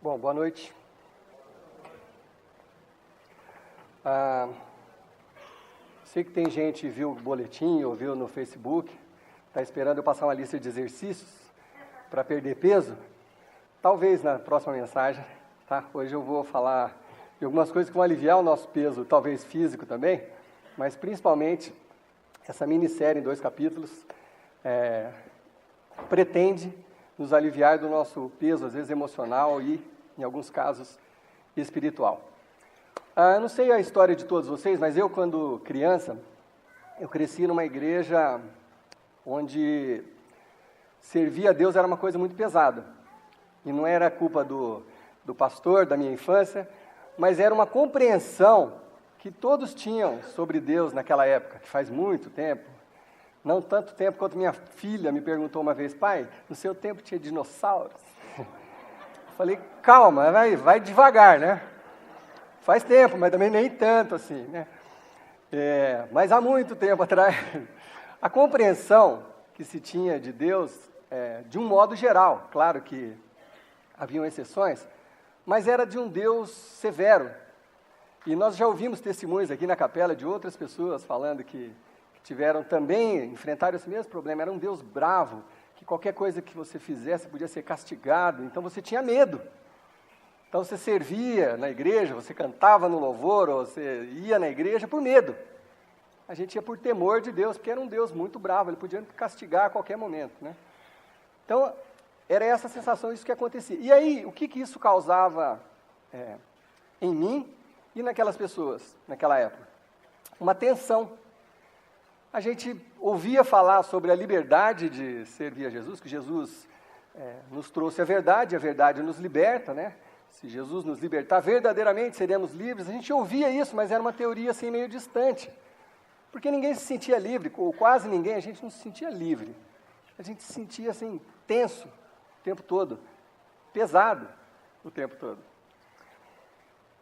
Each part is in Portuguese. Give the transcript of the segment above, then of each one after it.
Bom, boa noite. Sei que tem gente que viu o boletim ou viu no Facebook, está esperando eu passar uma lista de exercícios para perder peso. Talvez na próxima mensagem, tá? Hoje eu vou falar de algumas coisas que vão aliviar o nosso peso, talvez físico também, mas principalmente essa minissérie em 2 capítulos pretende nos aliviar do nosso peso, às vezes emocional e, em alguns casos, espiritual. Eu não sei a história de todos vocês, mas eu, quando criança, eu cresci numa igreja onde servir a Deus era uma coisa muito pesada. E não era culpa do pastor, da minha infância, mas era uma compreensão que todos tinham sobre Deus naquela época, que faz muito tempo. Não tanto tempo quanto minha filha me perguntou uma vez: pai, no seu tempo tinha dinossauros? Eu falei, calma, vai devagar, né? Faz tempo, mas também nem tanto assim, né? Mas há muito tempo atrás, a compreensão que se tinha de Deus, de um modo geral, claro que haviam exceções, mas era de um Deus severo. E nós já ouvimos testemunhos aqui na capela de outras pessoas falando que tiveram também, enfrentaram esse mesmo problema. Era um Deus bravo, que qualquer coisa que você fizesse podia ser castigado, então você tinha medo. Então você servia na igreja, você cantava no louvor, ou você ia na igreja por medo. A gente ia por temor de Deus, porque era um Deus muito bravo, ele podia castigar a qualquer momento, né? Então, era essa sensação, isso que acontecia. E aí, o que isso causava em mim e naquelas pessoas, naquela época? Uma tensão. A gente ouvia falar sobre a liberdade de servir a Jesus, que Jesus nos trouxe a verdade nos liberta, né? Se Jesus nos libertar, verdadeiramente seremos livres. A gente ouvia isso, mas era uma teoria assim meio distante. Porque ninguém se sentia livre, ou quase ninguém, a gente não se sentia livre. A gente se sentia assim, tenso o tempo todo, pesado o tempo todo.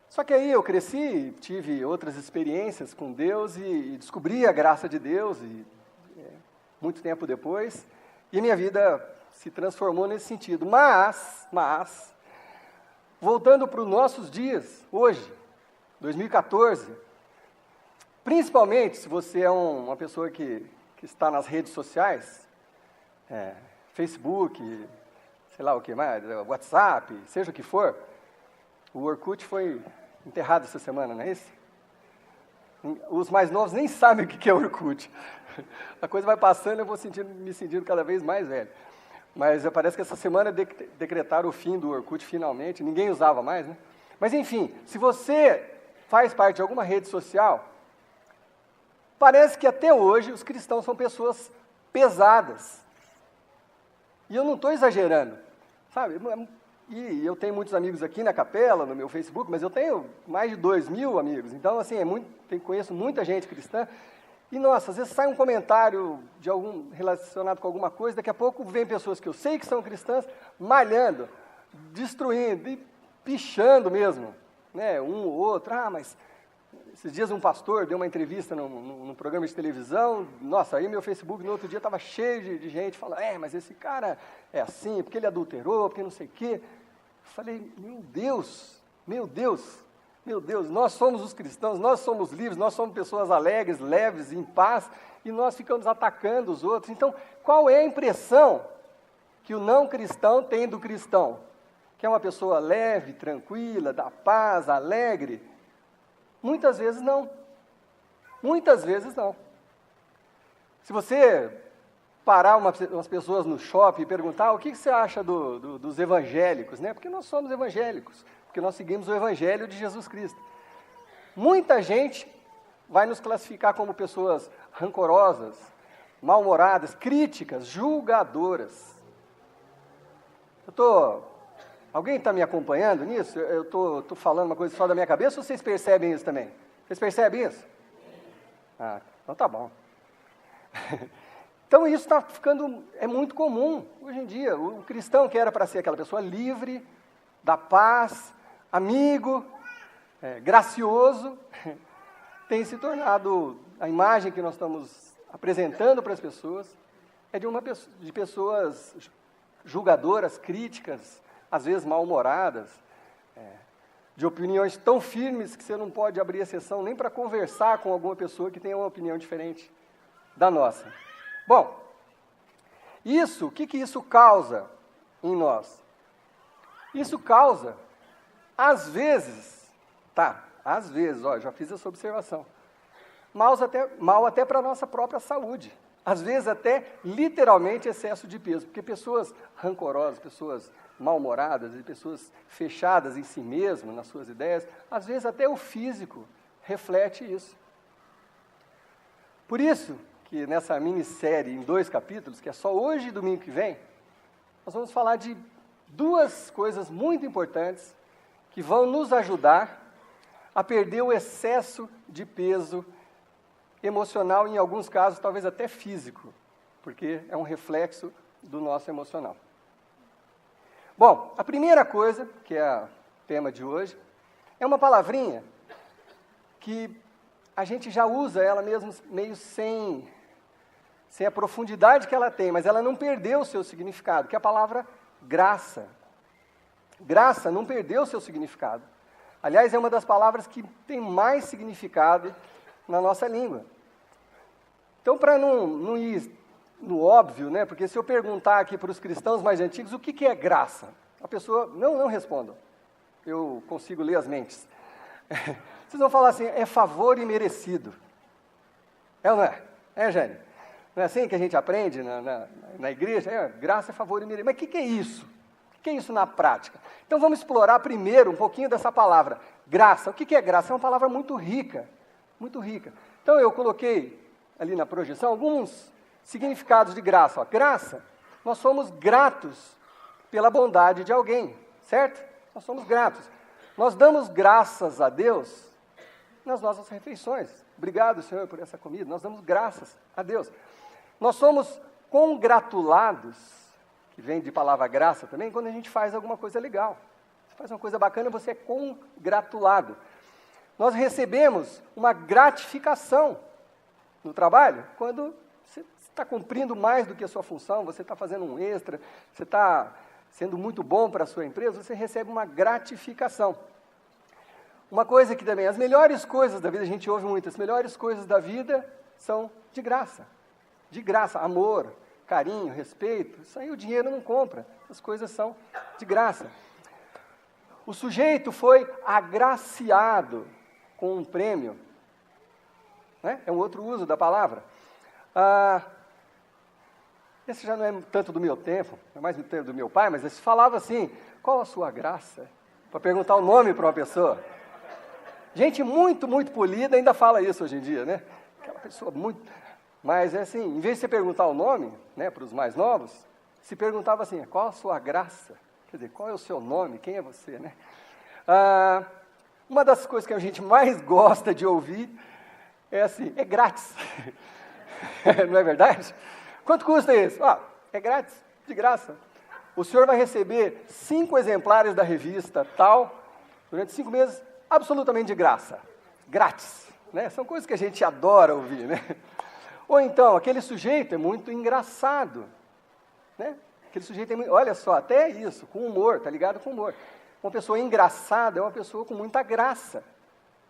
Só que aí eu cresci, tive outras experiências com Deus e descobri a graça de Deus, muito tempo depois, e a minha vida se transformou nesse sentido. Mas, voltando para os nossos dias, hoje, 2014, principalmente se você é uma pessoa que está nas redes sociais, Facebook, sei lá o que mais, WhatsApp, seja o que for, o Orkut foi enterrado essa semana, não é isso? Os mais novos nem sabem o que é Orkut. A coisa vai passando e eu vou me sentindo cada vez mais velho. Mas parece que essa semana decretaram o fim do Orkut finalmente, ninguém usava mais, né? Mas enfim, se você faz parte de alguma rede social, parece que até hoje os cristãos são pessoas pesadas. E eu não estou exagerando, sabe? E eu tenho muitos amigos aqui na capela, no meu Facebook, mas eu tenho mais de 2.000 amigos. Então, assim, conheço muita gente cristã. E, nossa, às vezes sai um comentário relacionado com alguma coisa, daqui a pouco vem pessoas que eu sei que são cristãs, malhando, destruindo e pichando mesmo, né? Um ou outro. Mas esses dias um pastor deu uma entrevista num programa de televisão, nossa, aí meu Facebook no outro dia estava cheio de gente falando, mas esse cara é assim, porque ele adulterou, porque não sei o quê. Eu falei, meu Deus, nós somos os cristãos, nós somos livres, nós somos pessoas alegres, leves, em paz, e nós ficamos atacando os outros. Então, qual é a impressão que o não cristão tem do cristão? Que é uma pessoa leve, tranquila, da paz, alegre? Muitas vezes não. Se você parar umas pessoas no shopping e perguntar o que você acha dos evangélicos, né? Porque nós somos evangélicos, porque nós seguimos o evangelho de Jesus Cristo. Muita gente vai nos classificar como pessoas rancorosas, mal-humoradas, críticas, julgadoras. Alguém está me acompanhando nisso? Eu estou falando uma coisa só da minha cabeça ou vocês percebem isso também? Vocês percebem isso? Então tá bom. Então isso está ficando, muito comum hoje em dia. O cristão que era para ser aquela pessoa livre, da paz, amigo, gracioso, tem se tornado, a imagem que nós estamos apresentando para as pessoas, de pessoas julgadoras, críticas, às vezes mal-humoradas, de opiniões tão firmes que você não pode abrir exceção nem para conversar com alguma pessoa que tenha uma opinião diferente da nossa. Bom, o que isso causa em nós? Isso causa, às vezes, já fiz essa observação, mal até para a nossa própria saúde. Às vezes até, literalmente, excesso de peso. Porque pessoas rancorosas, pessoas mal-humoradas, e pessoas fechadas em si mesmas, nas suas ideias, às vezes até o físico reflete isso. Por isso que nessa minissérie em 2 capítulos, que é só hoje e domingo que vem, nós vamos falar de 2 coisas muito importantes que vão nos ajudar a perder o excesso de peso emocional, em alguns casos, talvez até físico, porque é um reflexo do nosso emocional. Bom, a primeira coisa, que é o tema de hoje, é uma palavrinha que a gente já usa ela mesmo meio sem a profundidade que ela tem, mas ela não perdeu o seu significado, que é a palavra graça. Graça não perdeu o seu significado. Aliás, é uma das palavras que tem mais significado na nossa língua. Então, para não ir no óbvio, né? Porque se eu perguntar aqui para os cristãos mais antigos o que é graça, a pessoa não responda. Eu consigo ler as mentes. Vocês vão falar assim, é favor imerecido. É ou não é? É, Jânio? Não é assim que a gente aprende na igreja? Graça é favor imerecido. Mas o que é isso? O que é isso na prática? Então vamos explorar primeiro um pouquinho dessa palavra, graça. O que é graça? É uma palavra muito rica, muito rica. Então eu coloquei ali na projeção alguns significados de graça. Ó, graça, nós somos gratos pela bondade de alguém, certo? Nós somos gratos. Nós damos graças a Deus nas nossas refeições. Obrigado, Senhor, por essa comida. Nós damos graças a Deus. Nós somos congratulados, que vem de palavra graça também, quando a gente faz alguma coisa legal. Você faz uma coisa bacana, você é congratulado. Nós recebemos uma gratificação no trabalho, quando você está cumprindo mais do que a sua função, você está fazendo um extra, você está sendo muito bom para a sua empresa, você recebe uma gratificação. Uma coisa que também, as melhores coisas da vida, a gente ouve muito, as melhores coisas da vida são de graça. De graça, amor, carinho, respeito, isso aí o dinheiro não compra, as coisas são de graça. O sujeito foi agraciado com um prêmio, né? É um outro uso da palavra. Esse já não é tanto do meu tempo, é mais do tempo do meu pai, mas ele falava assim, qual a sua graça? Para perguntar o nome para uma pessoa. Gente muito, muito polida ainda fala isso hoje em dia, né? Aquela pessoa muito... Mas é assim, em vez de você perguntar o nome, né, para os mais novos, se perguntava assim, qual a sua graça? Quer dizer, qual é o seu nome? Quem é você, né? Uma das coisas que a gente mais gosta de ouvir é assim, é grátis. Não é verdade? Quanto custa isso? É grátis, de graça. O senhor vai receber 5 exemplares da revista tal, durante 5 meses, absolutamente de graça. Grátis. Né? São coisas que a gente adora ouvir, né? Ou então, aquele sujeito é muito engraçado. Né? Aquele sujeito é muito... Olha só, até isso, com humor, tá ligado com humor. Uma pessoa engraçada é uma pessoa com muita graça.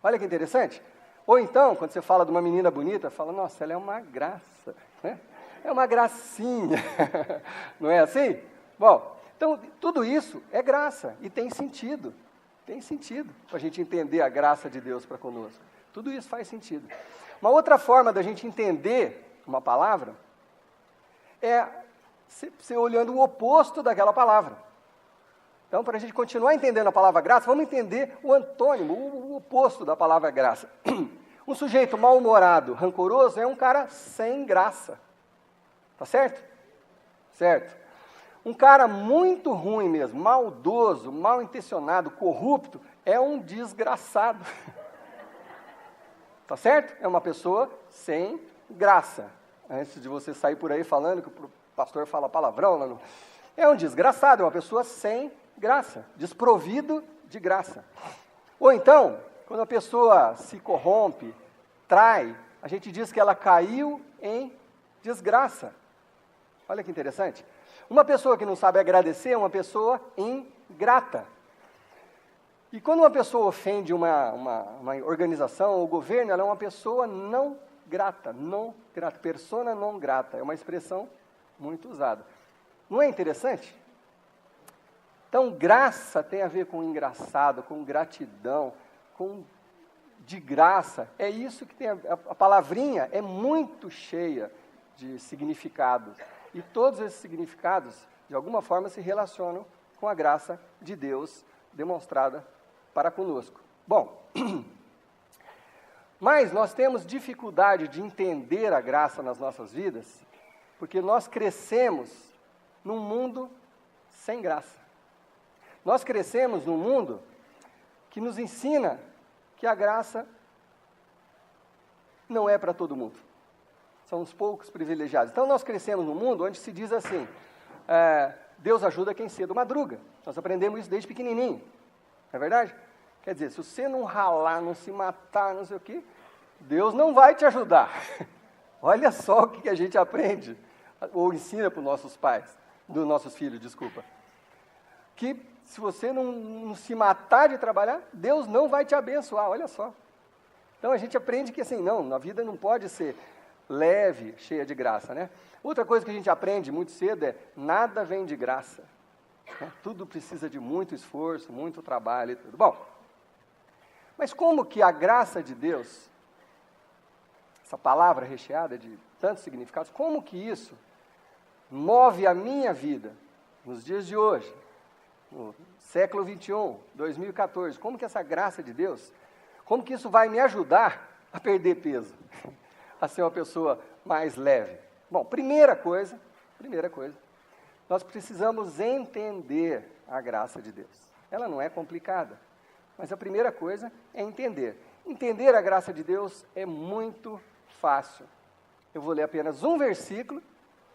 Olha que interessante. Ou então, quando você fala de uma menina bonita, fala, nossa, ela é uma graça. Né? É uma gracinha. Não é assim? Bom, então, tudo isso é graça e tem sentido. Tem sentido para a gente entender a graça de Deus para conosco. Tudo isso faz sentido. Uma outra forma da gente entender uma palavra é você olhando o oposto daquela palavra. Então, para a gente continuar entendendo a palavra graça, vamos entender o antônimo, o oposto da palavra graça. Um sujeito mal-humorado, rancoroso, é um cara sem graça. Tá certo? Certo. Um cara muito ruim mesmo, maldoso, mal-intencionado, corrupto, é um desgraçado. Tá certo? É uma pessoa sem graça. Antes de você sair por aí falando que o pastor fala palavrão, é um desgraçado, é uma pessoa sem graça, desprovido de graça. Ou então, quando a pessoa se corrompe, trai, a gente diz que ela caiu em desgraça. Olha que interessante. Uma pessoa que não sabe agradecer é uma pessoa ingrata. E quando uma pessoa ofende uma organização ou governo, ela é uma pessoa não grata, persona não grata, é uma expressão muito usada. Não é interessante? Então, graça tem a ver com engraçado, com gratidão, com de graça. É isso que tem a palavrinha é muito cheia de significados. E todos esses significados, de alguma forma, se relacionam com a graça de Deus demonstrada para conosco. Bom, mas nós temos dificuldade de entender a graça nas nossas vidas, porque nós crescemos num mundo sem graça. Nós crescemos num mundo que nos ensina que a graça não é para todo mundo. São os poucos privilegiados. Então nós crescemos num mundo onde se diz assim, Deus ajuda quem cedo madruga. Nós aprendemos isso desde pequenininho. Não é verdade? Quer dizer, se você não ralar, não se matar, não sei o quê, Deus não vai te ajudar. Olha só o que a gente aprende, ou ensina para os nossos pais, dos nossos filhos, desculpa. Que se você não se matar de trabalhar, Deus não vai te abençoar, olha só. Então a gente aprende que assim, não, a vida não pode ser leve, cheia de graça, né? Outra coisa que a gente aprende muito cedo é, nada vem de graça. Tudo precisa de muito esforço, muito trabalho e tudo. Bom, mas como que a graça de Deus, essa palavra recheada de tantos significados, como que isso move a minha vida nos dias de hoje, no século 21, 2014, como que essa graça de Deus, como que isso vai me ajudar a perder peso, a ser uma pessoa mais leve? Bom, primeira coisa, nós precisamos entender a graça de Deus. Ela não é complicada, mas a primeira coisa é entender. Entender a graça de Deus é muito fácil. Eu vou ler apenas um versículo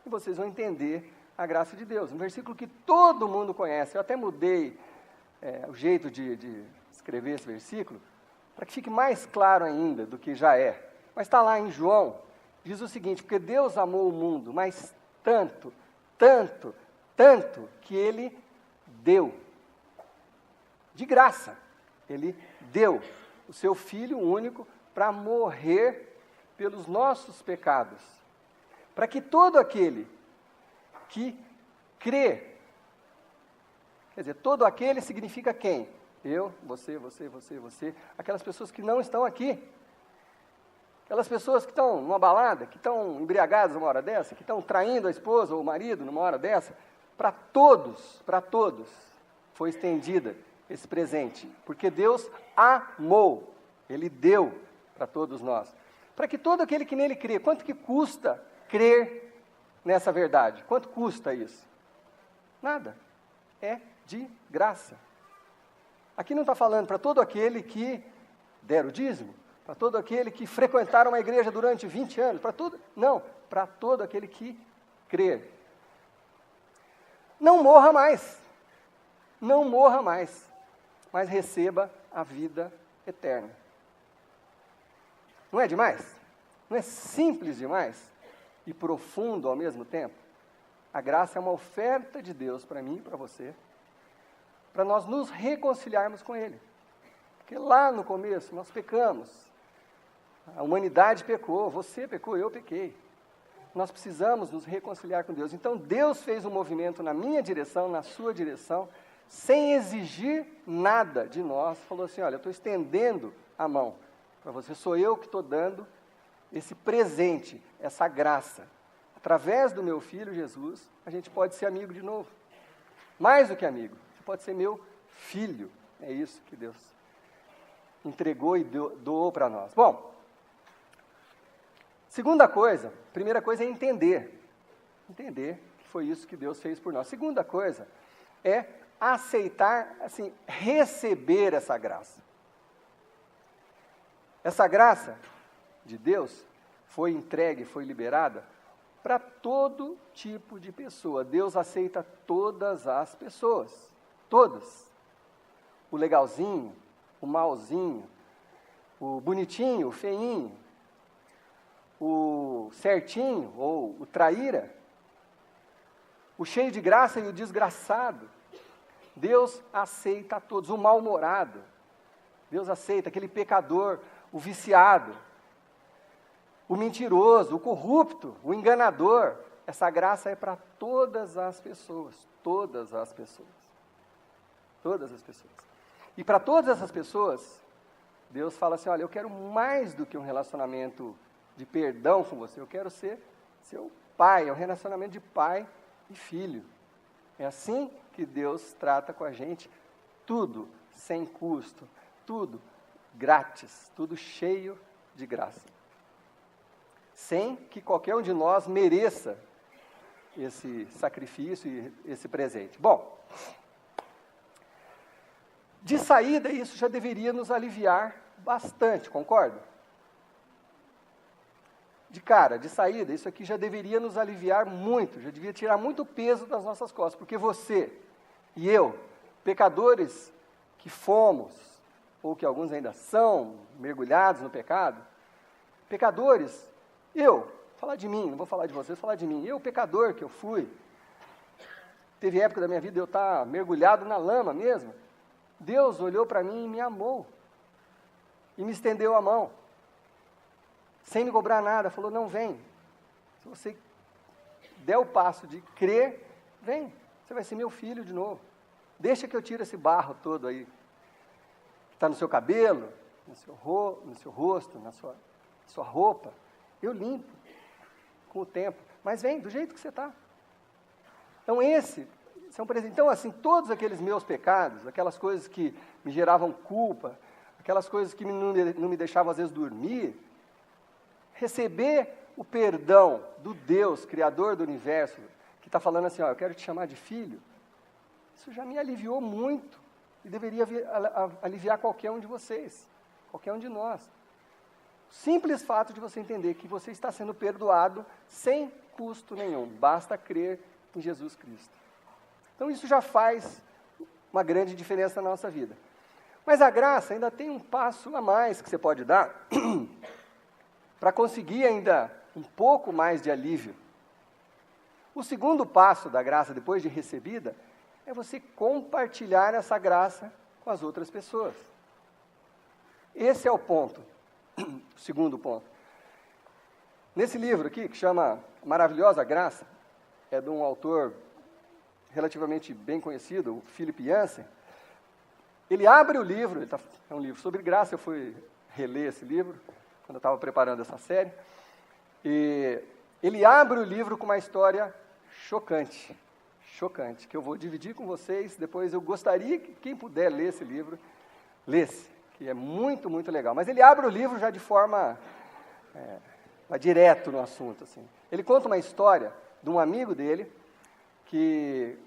e vocês vão entender a graça de Deus. Um versículo que todo mundo conhece. Eu até mudei o jeito de escrever esse versículo para que fique mais claro ainda do que já é. Mas está lá em João, diz o seguinte, porque Deus amou o mundo, mas tanto, tanto, tanto, que Ele deu, de graça, Ele deu o seu Filho único para morrer pelos nossos pecados, para que todo aquele que crê, quer dizer, todo aquele significa quem? Eu, você, aquelas pessoas que não estão aqui, aquelas pessoas que estão numa balada, que estão embriagadas numa hora dessa, que estão traindo a esposa ou o marido numa hora dessa, para todos foi estendida esse presente, porque Deus amou, Ele deu para todos nós, para que todo aquele que nele crê, quanto que custa crer nessa verdade? Quanto custa isso? Nada, é de graça. Aqui não está falando para todo aquele que der o dízimo, para todo aquele que frequentar uma igreja durante 20 anos, para todo aquele que crer. Não morra mais, mas receba a vida eterna. Não é demais? Não é simples demais? E profundo ao mesmo tempo? A graça é uma oferta de Deus para mim e para você, para nós nos reconciliarmos com Ele. Porque lá no começo nós pecamos, a humanidade pecou, você pecou, eu pequei. Nós precisamos nos reconciliar com Deus. Então Deus fez um movimento na minha direção, na sua direção, sem exigir nada de nós. Falou assim, olha, eu estou estendendo a mão para você, sou eu que estou dando esse presente, essa graça. Através do meu Filho Jesus, a gente pode ser amigo de novo. Mais do que amigo, você pode ser meu filho. É isso que Deus entregou e doou para nós. Bom, primeira coisa é entender. Entender que foi isso que Deus fez por nós. Segunda coisa é aceitar, assim, receber essa graça. Essa graça de Deus foi entregue, foi liberada para todo tipo de pessoa. Deus aceita todas as pessoas, todas. O legalzinho, o malzinho, o bonitinho, o feinho, o certinho ou o traíra, o cheio de graça e o desgraçado. Deus aceita a todos, o mal-humorado. Deus aceita aquele pecador, o viciado, o mentiroso, o corrupto, o enganador. Essa graça é para todas as pessoas, todas as pessoas. Todas as pessoas. E para todas essas pessoas, Deus fala assim, olha, eu quero mais do que um relacionamento de perdão com você, eu quero ser seu pai, é um relacionamento de pai e filho. É assim que Deus trata com a gente, tudo sem custo, tudo grátis, tudo cheio de graça. Sem que qualquer um de nós mereça esse sacrifício e esse presente. Bom, de saída isso já deveria nos aliviar bastante, concorda? De cara, de saída, isso aqui já deveria nos aliviar muito, já devia tirar muito peso das nossas costas, porque você e eu, pecadores que fomos, ou que alguns ainda são, mergulhados no pecado, pecadores, eu, falar de mim, não vou falar de vocês, vou falar de mim, eu, pecador que eu fui, teve época da minha vida eu estar mergulhado na lama mesmo, Deus olhou para mim e me amou, e me estendeu a mão, sem me cobrar nada, falou, não, vem, se você der o passo de crer, vem, você vai ser meu filho de novo, deixa que eu tire esse barro todo aí, que está no seu cabelo, no seu rosto, na sua roupa, eu limpo com o tempo, mas vem do jeito que você está. Então esse é um presente. Então assim, todos aqueles meus pecados, aquelas coisas que me geravam culpa, aquelas coisas que não me deixavam às vezes dormir, receber o perdão do Deus, Criador do Universo, que está falando assim, ó, eu quero te chamar de filho, isso já me aliviou muito e deveria aliviar qualquer um de vocês, qualquer um de nós. O simples fato de você entender que você está sendo perdoado sem custo nenhum, basta crer em Jesus Cristo. Então isso já faz uma grande diferença na nossa vida. Mas a graça ainda tem um passo a mais que você pode dar para conseguir ainda um pouco mais de alívio. O segundo passo da graça, depois de recebida, é você compartilhar essa graça com as outras pessoas. Esse é o ponto, o segundo ponto. Nesse livro aqui, que chama Maravilhosa Graça, é de um autor relativamente bem conhecido, o Philip Yancey. Ele abre o livro, é um livro sobre graça, eu fui reler esse livro quando eu estava preparando essa série, e ele abre o livro com uma história chocante, que eu vou dividir com vocês, depois eu gostaria que quem puder ler esse livro, lesse, que é muito, muito legal. Mas ele abre o livro já de forma direto no assunto. Assim. Ele conta uma história de um amigo dele que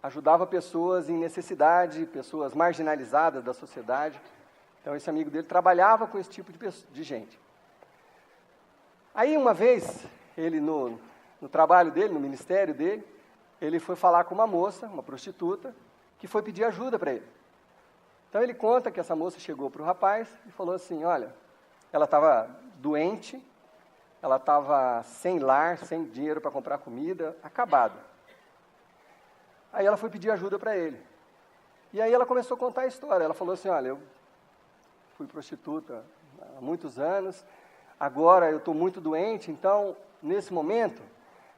ajudava pessoas em necessidade, pessoas marginalizadas da sociedade. Então, esse amigo dele trabalhava com esse tipo de gente. Aí, uma vez, ele no trabalho dele, no ministério dele, ele foi falar com uma moça, uma prostituta, que foi pedir ajuda para ele. Então, ele conta que essa moça chegou para o rapaz e falou assim, olha, ela estava doente, ela estava sem lar, sem dinheiro para comprar comida, acabada. Aí ela foi pedir ajuda para ele. E aí ela começou a contar a história. Ela falou assim, olha, eu fui prostituta há muitos anos, agora eu estou muito doente, então, nesse momento,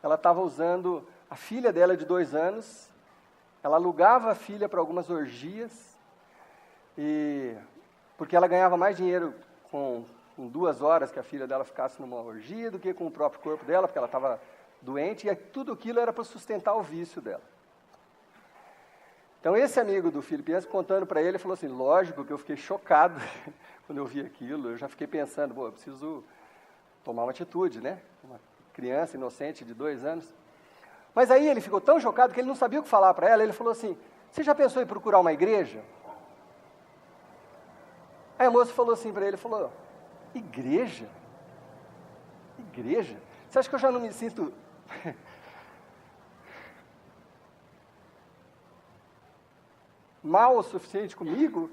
ela estava usando a filha dela de 2 anos, ela alugava a filha para algumas orgias, porque ela ganhava mais dinheiro com 2 horas que a filha dela ficasse numa orgia do que com o próprio corpo dela, porque ela estava doente, e tudo aquilo era para sustentar o vício dela. Então, esse amigo do Philip Yancey, contando para ele, falou assim, lógico que eu fiquei chocado quando eu vi aquilo, eu já fiquei pensando, eu preciso tomar uma atitude, né? Uma criança inocente de 2 anos. Mas aí ele ficou tão chocado que ele não sabia o que falar para ela, ele falou assim, você já pensou em procurar uma igreja? Aí a moça falou assim para ele, falou, igreja? Igreja? Você acha que eu já não me sinto mal o suficiente comigo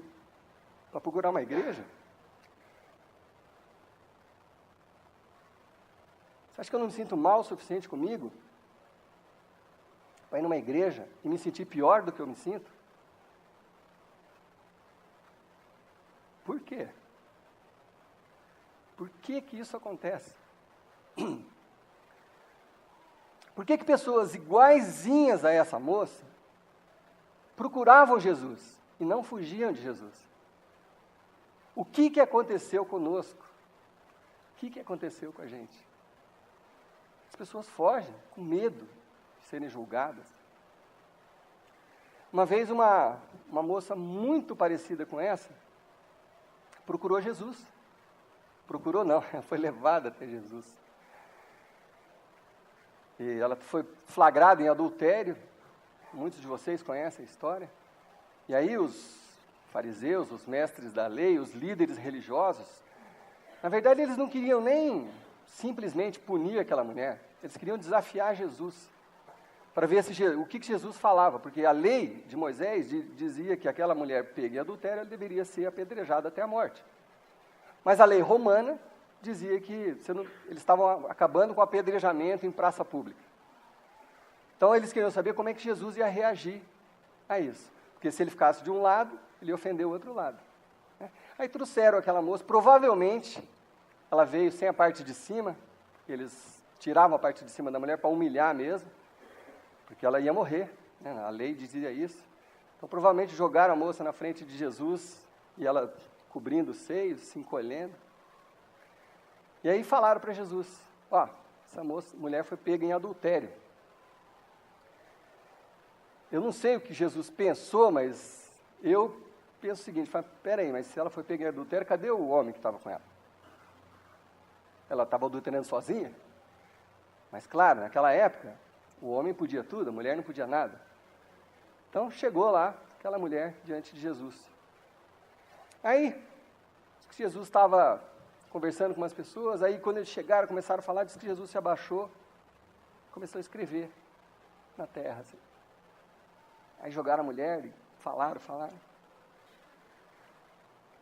para procurar uma igreja? Você acha que eu não me sinto mal o suficiente comigo para ir numa igreja e me sentir pior do que eu me sinto? Por quê? Por que que isso acontece? Por que que pessoas iguaizinhas a essa moça procuravam Jesus e não fugiam de Jesus? O que que aconteceu conosco? O que que aconteceu com a gente? As pessoas fogem com medo de serem julgadas. Uma vez uma moça muito parecida com essa procurou Jesus. Procurou não, ela foi levada até Jesus. E ela foi flagrada em adultério. Muitos de vocês conhecem a história. E aí os fariseus, os mestres da lei, os líderes religiosos, na verdade eles não queriam nem simplesmente punir aquela mulher. Eles queriam desafiar Jesus, para ver o que Jesus falava, porque a lei de Moisés dizia que aquela mulher pega em adultério, ela deveria ser apedrejada até a morte. Mas a lei romana dizia que eles estavam acabando com o apedrejamento em praça pública. Então eles queriam saber como é que Jesus ia reagir a isso. Porque se ele ficasse de um lado, ele ia ofender o outro lado. Aí trouxeram aquela moça, provavelmente ela veio sem a parte de cima, eles tiravam a parte de cima da mulher para humilhar mesmo, porque ela ia morrer, né? A lei dizia isso. Então provavelmente jogaram a moça na frente de Jesus, e ela cobrindo os seios, se encolhendo. E aí falaram para Jesus, essa mulher foi pega em adultério. Eu não sei o que Jesus pensou, mas eu penso o seguinte, peraí, mas se ela foi pega em adultério, cadê o homem que estava com ela? Ela estava adulterando sozinha? Mas claro, naquela época, o homem podia tudo, a mulher não podia nada. Então chegou lá aquela mulher diante de Jesus. Aí, Jesus estava conversando com umas pessoas, aí quando eles chegaram, começaram a falar, disse que Jesus se abaixou, começou a escrever na terra. Assim. Aí jogaram a mulher e falaram. O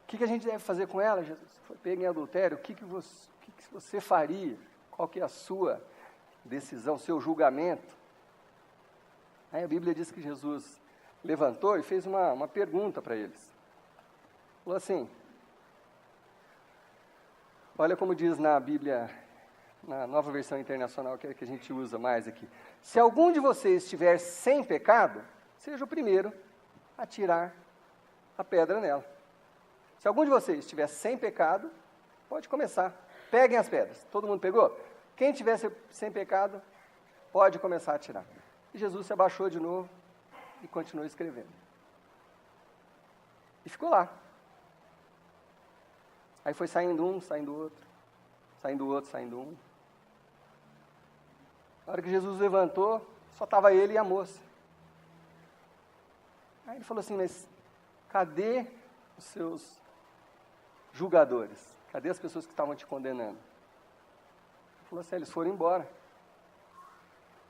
que a gente deve fazer com ela, Jesus? Foi pega em adultério, o que você faria? Qual que é a sua decisão, seu julgamento? Aí a Bíblia diz que Jesus levantou e fez uma pergunta para eles. Falou assim, olha como diz na Bíblia, na nova versão internacional, que é a que a gente usa mais aqui. Se algum de vocês estiver sem pecado, seja o primeiro a tirar a pedra nela. Se algum de vocês estiver sem pecado, pode começar. Peguem as pedras. Todo mundo pegou? Quem estiver sem pecado, pode começar a tirar. E Jesus se abaixou de novo e continuou escrevendo. E ficou lá. Aí foi saindo um, saindo outro, saindo outro, saindo um. Na hora que Jesus levantou, só estava ele e a moça. Aí ele falou assim, mas cadê os seus julgadores? Cadê as pessoas que estavam te condenando? Ele falou assim, eles foram embora.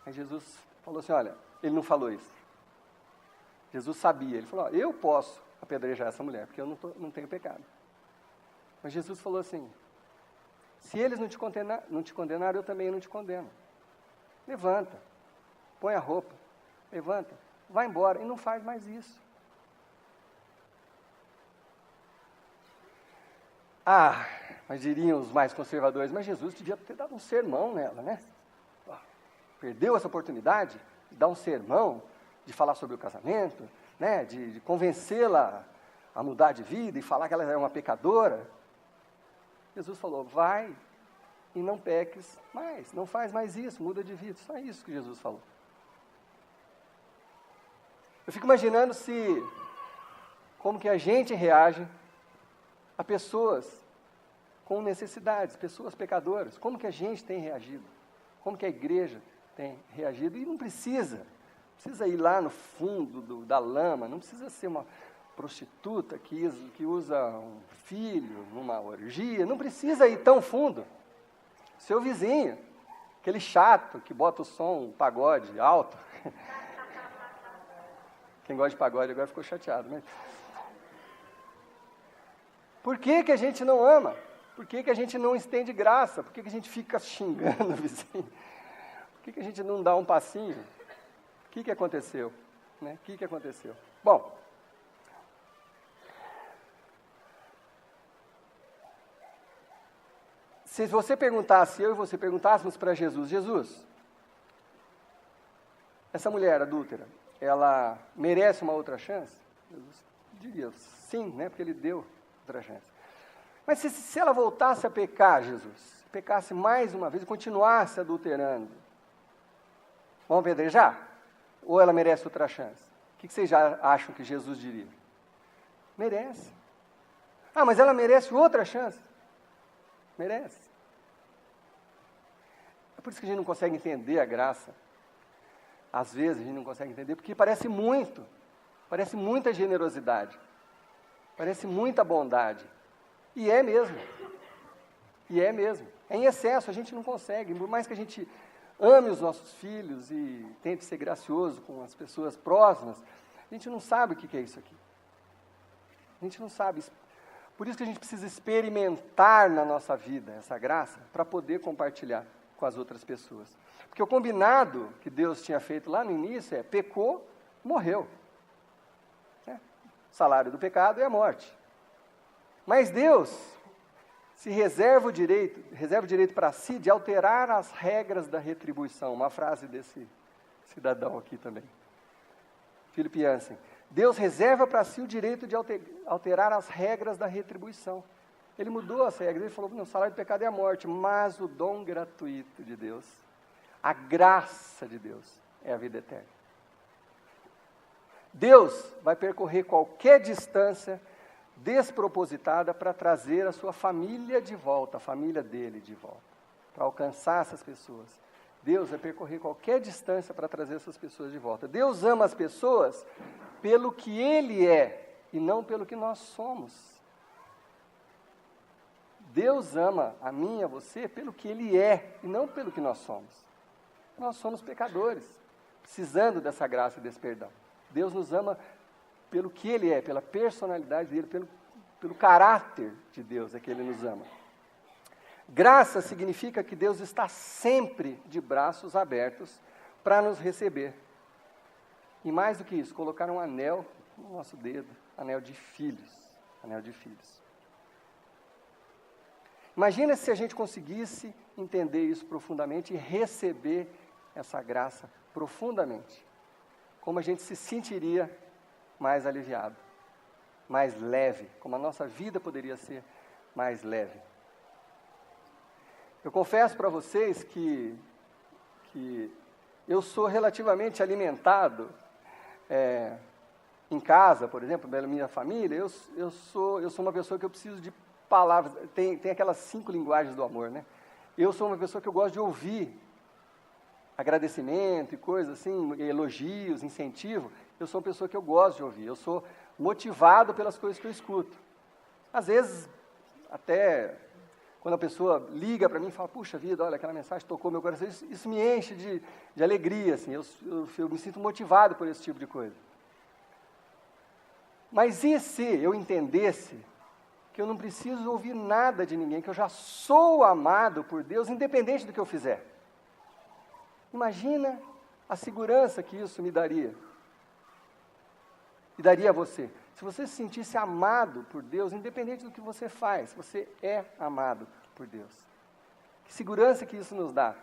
Aí Jesus falou assim, olha, ele não falou isso. Jesus sabia, ele falou, eu posso apedrejar essa mulher, porque eu não tenho pecado. Mas Jesus falou assim, se eles não te condenaram, eu também não te condeno. Levanta, põe a roupa, levanta, vai embora e não faz mais isso. Mas diriam os mais conservadores, mas Jesus devia ter dado um sermão nela, né? Perdeu essa oportunidade de dar um sermão, de falar sobre o casamento, né? De convencê-la a mudar de vida e falar que ela é uma pecadora. Jesus falou, vai e não peques mais, não faz mais isso, muda de vida. Só isso que Jesus falou. Eu fico imaginando como que a gente reage a pessoas com necessidades, pessoas pecadoras. Como que a gente tem reagido? Como que a igreja tem reagido? E não precisa ir lá no fundo da lama, não precisa ser uma prostituta que usa um filho numa orgia, não precisa ir tão fundo. Seu vizinho, aquele chato que bota o som, um pagode alto. Quem gosta de pagode agora ficou chateado, né? Por que que a gente não ama? Por que que a gente não estende graça? Por que que a gente fica xingando o vizinho? Por que que a gente não dá um passinho? O que que aconteceu? Né? O que que aconteceu? Bom, Se você perguntasse, eu e você perguntássemos para Jesus, Jesus, essa mulher adúltera, ela merece uma outra chance? Jesus diria sim, né? Porque ele deu outra chance. Mas se ela voltasse a pecar, Jesus, pecasse mais uma vez e continuasse adulterando, vamos apedrejar? Ou ela merece outra chance? O que vocês já acham que Jesus diria? Merece. Ah, mas ela merece outra chance? Merece. É por isso que a gente não consegue entender a graça. Às vezes a gente não consegue entender, porque parece muita generosidade, parece muita bondade. E é mesmo. É em excesso, a gente não consegue. Por mais que a gente ame os nossos filhos e tente ser gracioso com as pessoas próximas, a gente não sabe o que é isso aqui. A gente não sabe. Por isso que a gente precisa experimentar na nossa vida essa graça para poder compartilhar com as outras pessoas. Porque o combinado que Deus tinha feito lá no início é: pecou, morreu. O salário do pecado é a morte. Mas Deus se reserva o direito para si de alterar as regras da retribuição. Uma frase desse cidadão aqui também, Philip Yancey. Deus reserva para si o direito de alterar as regras da retribuição. Ele mudou as regras, ele falou: o salário do pecado é a morte, mas o dom gratuito de Deus, a graça de Deus, é a vida eterna. Deus vai percorrer qualquer distância despropositada para trazer a sua família de volta, a família dele de volta, para alcançar essas pessoas. Deus vai percorrer qualquer distância para trazer essas pessoas de volta. Deus ama as pessoas pelo que Ele é e não pelo que nós somos. Deus ama a mim e a você pelo que Ele é e não pelo que nós somos. Nós somos pecadores, precisando dessa graça e desse perdão. Deus nos ama pelo que Ele é, pela personalidade dEle, pelo caráter de Deus é que Ele nos ama. Graça significa que Deus está sempre de braços abertos para nos receber. E mais do que isso, colocar um anel no nosso dedo, anel de filhos. Imagina se a gente conseguisse entender isso profundamente e receber essa graça profundamente. Como a gente se sentiria mais aliviado, mais leve, como a nossa vida poderia ser mais leve. Eu confesso para vocês que eu sou relativamente alimentado em casa, por exemplo, pela minha família. Eu sou uma pessoa que eu preciso de palavras, tem aquelas 5 linguagens do amor, né? Eu sou uma pessoa que eu gosto de ouvir agradecimento e coisas assim, elogios, incentivo. Eu sou uma pessoa que eu gosto de ouvir, eu sou motivado pelas coisas que eu escuto. Às vezes, até quando a pessoa liga para mim e fala: puxa vida, olha, aquela mensagem tocou meu coração, isso me enche de alegria, assim, eu me sinto motivado por esse tipo de coisa. Mas e se eu entendesse que eu não preciso ouvir nada de ninguém, que eu já sou amado por Deus, independente do que eu fizer? Imagina a segurança que isso me daria. E daria a você. Se você se sentisse amado por Deus, independente do que você faz, você é amado por Deus. Que segurança que isso nos dá.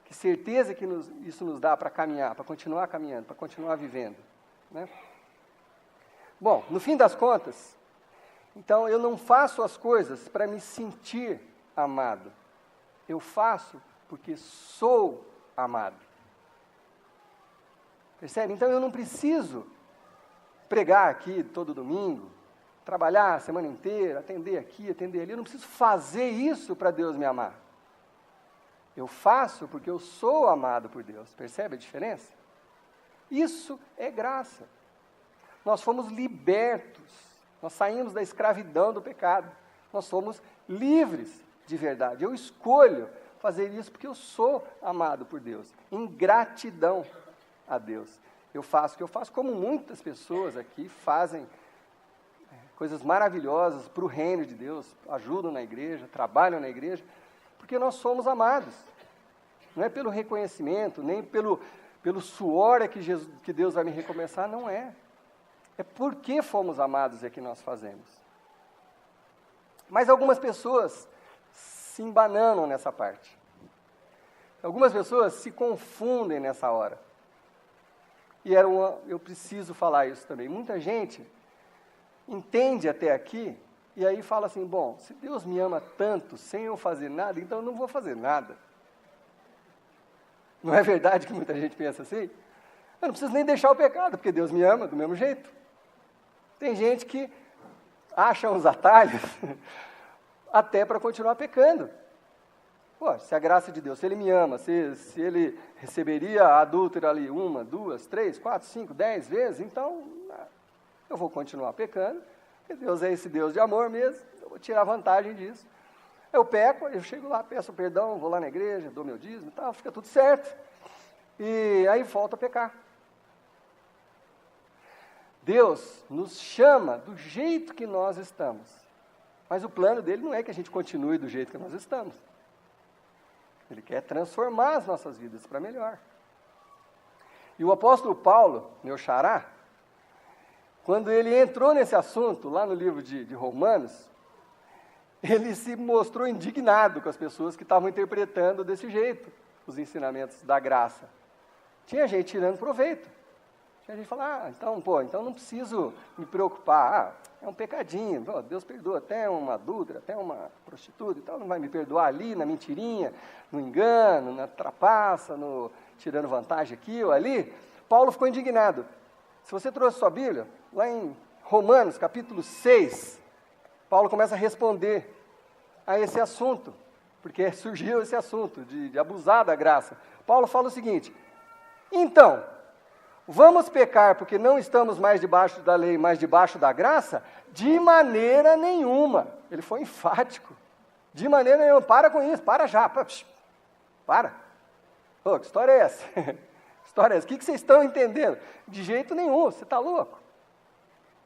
Que certeza que isso nos dá para caminhar, para continuar caminhando, para continuar vivendo, né? Bom, no fim das contas, então eu não faço as coisas para me sentir amado. Eu faço porque sou amado. Percebe? Então eu não preciso pregar aqui todo domingo, trabalhar a semana inteira, atender aqui, atender ali. Eu não preciso fazer isso para Deus me amar. Eu faço porque eu sou amado por Deus. Percebe a diferença? Isso é graça. Nós fomos libertos. Nós saímos da escravidão do pecado. Nós somos livres de verdade. Eu escolho fazer isso porque eu sou amado por Deus. Em gratidão a Deus. Eu faço o que eu faço, como muitas pessoas aqui fazem coisas maravilhosas para o reino de Deus, ajudam na igreja, trabalham na igreja, porque nós somos amados. Não é pelo reconhecimento, nem pelo suor que Deus vai me recompensar, não é. É porque fomos amados é que nós fazemos. Mas algumas pessoas se embananam nessa parte. Algumas pessoas se confundem nessa hora. E eu preciso falar isso também. Muita gente entende até aqui e aí fala assim, bom, se Deus me ama tanto sem eu fazer nada, então eu não vou fazer nada. Não é verdade que muita gente pensa assim? Eu não preciso nem deixar o pecado, porque Deus me ama do mesmo jeito. Tem gente que acha uns atalhos até para continuar pecando. Pô, se a graça de Deus, se Ele me ama, se Ele receberia a adúltera ali 1, 2, 3, 4, 5, 10 vezes, então eu vou continuar pecando, porque Deus é esse Deus de amor mesmo, eu vou tirar vantagem disso. Eu peco, eu chego lá, peço perdão, vou lá na igreja, dou meu dízimo e tal, fica tudo certo. E aí volto a pecar. Deus nos chama do jeito que nós estamos. Mas o plano dele não é que a gente continue do jeito que nós estamos. Ele quer transformar as nossas vidas para melhor. E o apóstolo Paulo, meu xará, quando ele entrou nesse assunto, lá no livro de Romanos, ele se mostrou indignado com as pessoas que estavam interpretando desse jeito os ensinamentos da graça. Tinha gente tirando proveito. Tinha gente falando, então não preciso me preocupar, é um pecadinho, Deus perdoa até uma adúltera, até uma prostituta, então não vai me perdoar ali na mentirinha, no engano, na trapaça, no tirando vantagem aqui ou ali. Paulo ficou indignado. Se você trouxe sua Bíblia, lá em Romanos, capítulo 6, Paulo começa a responder a esse assunto, porque surgiu esse assunto de abusar da graça. Paulo fala o seguinte, então, vamos pecar porque não estamos mais debaixo da lei, mas debaixo da graça? De maneira nenhuma. Ele foi enfático. De maneira nenhuma. Para com isso, para já. Para. Ô, que história é essa? Que história é essa? O que vocês estão entendendo? De jeito nenhum, você está louco.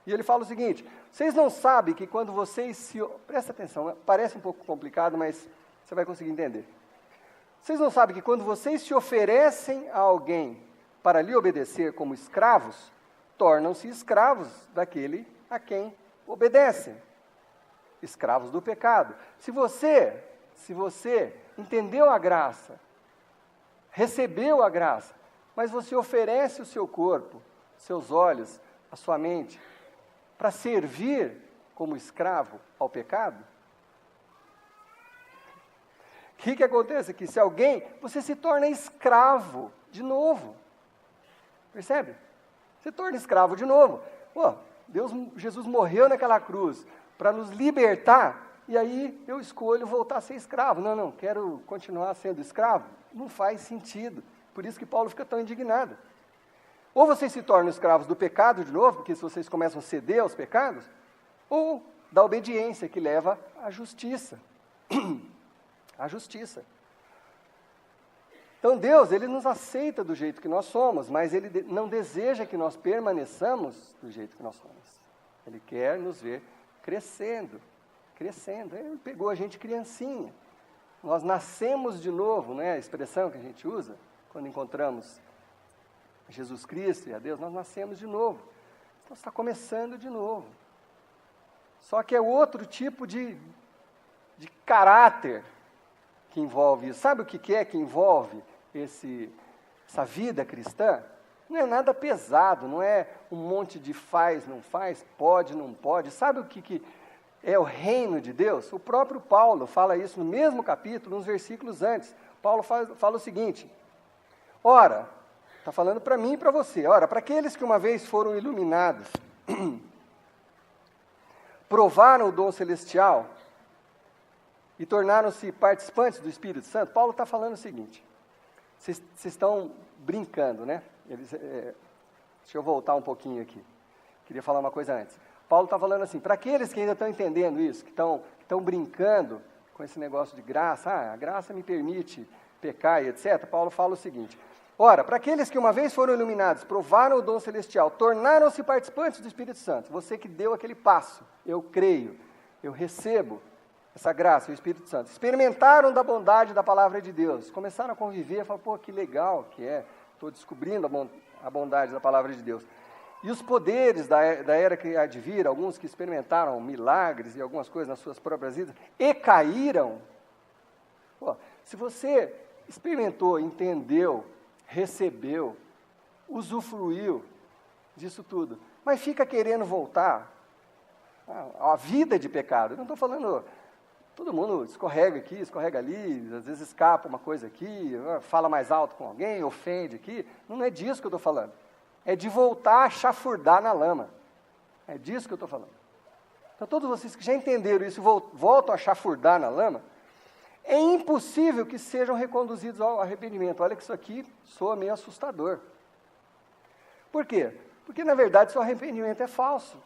E ele fala o seguinte, vocês não sabem que quando vocês se... Presta atenção, parece um pouco complicado, mas você vai conseguir entender. Vocês não sabem que quando vocês se oferecem a alguém para lhe obedecer como escravos, tornam-se escravos daquele a quem obedecem. Escravos do pecado. Se você entendeu a graça, recebeu a graça, mas você oferece o seu corpo, seus olhos, a sua mente, para servir como escravo ao pecado, o que acontece aqui? Se você se torna escravo de novo. Percebe? Se torna escravo de novo. Jesus morreu naquela cruz para nos libertar, e aí eu escolho voltar a ser escravo. Não, quero continuar sendo escravo. Não faz sentido. Por isso que Paulo fica tão indignado. Ou vocês se tornam escravos do pecado de novo, porque se vocês começam a ceder aos pecados, ou da obediência que leva à justiça. A justiça. Então Deus, Ele nos aceita do jeito que nós somos, mas Ele não deseja que nós permaneçamos do jeito que nós somos. Ele quer nos ver crescendo. Ele pegou a gente criancinha. Nós nascemos de novo, não é a expressão que a gente usa quando encontramos Jesus Cristo e a Deus, nós nascemos de novo. Então está começando de novo. Só que é outro tipo de caráter que envolve isso. Sabe o que é que envolve essa vida cristã? Não é nada pesado, não é um monte de faz, não faz, pode, não pode. Sabe o que é o reino de Deus? O próprio Paulo fala isso no mesmo capítulo, uns versículos antes. Paulo fala o seguinte, ora, está falando para mim e para você, ora, para aqueles que uma vez foram iluminados, provaram o dom celestial e tornaram-se participantes do Espírito Santo, Paulo está falando o seguinte, vocês estão brincando, né? Deixa eu voltar um pouquinho aqui, queria falar uma coisa antes. Paulo está falando assim, para aqueles que ainda estão entendendo isso, que estão brincando com esse negócio de graça, a graça me permite pecar e etc., Paulo fala o seguinte, ora, para aqueles que uma vez foram iluminados, provaram o dom celestial, tornaram-se participantes do Espírito Santo, você que deu aquele passo, eu creio, eu recebo essa graça, o Espírito Santo, experimentaram da bondade da palavra de Deus, começaram a conviver, falaram, pô, que legal que é, estou descobrindo a bondade da palavra de Deus. E os poderes da era que há de vir, alguns que experimentaram milagres e algumas coisas nas suas próprias vidas, e caíram, Pô, se você experimentou, entendeu, recebeu, usufruiu disso tudo, mas fica querendo voltar à vida de pecado. Eu não estou falando, todo mundo escorrega aqui, escorrega ali, às vezes escapa uma coisa aqui, fala mais alto com alguém, ofende aqui. Não é disso que eu estou falando. É de voltar a chafurdar na lama. É disso que eu estou falando. Então, todos vocês que já entenderam isso e voltam a chafurdar na lama, é impossível que sejam reconduzidos ao arrependimento. Olha que isso aqui soa meio assustador. Por quê? Porque, na verdade, seu arrependimento é falso.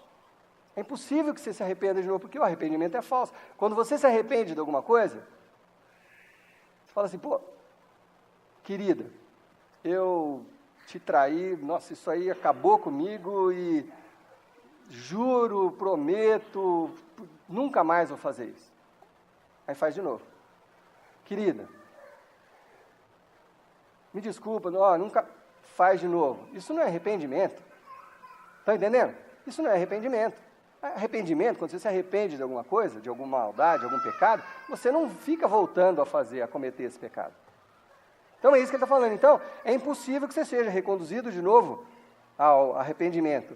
É impossível que você se arrependa de novo, porque o arrependimento é falso. Quando você se arrepende de alguma coisa, você fala assim, pô, querida, eu te traí, nossa, isso aí acabou comigo e juro, prometo, nunca mais vou fazer isso. Aí faz de novo. Querida, me desculpa, nunca faz de novo. Isso não é arrependimento. Está entendendo? Isso não é arrependimento. Arrependimento, quando você se arrepende de alguma coisa, de alguma maldade, de algum pecado, você não fica voltando a cometer esse pecado. Então é isso que ele está falando. Então, é impossível que você seja reconduzido de novo ao arrependimento.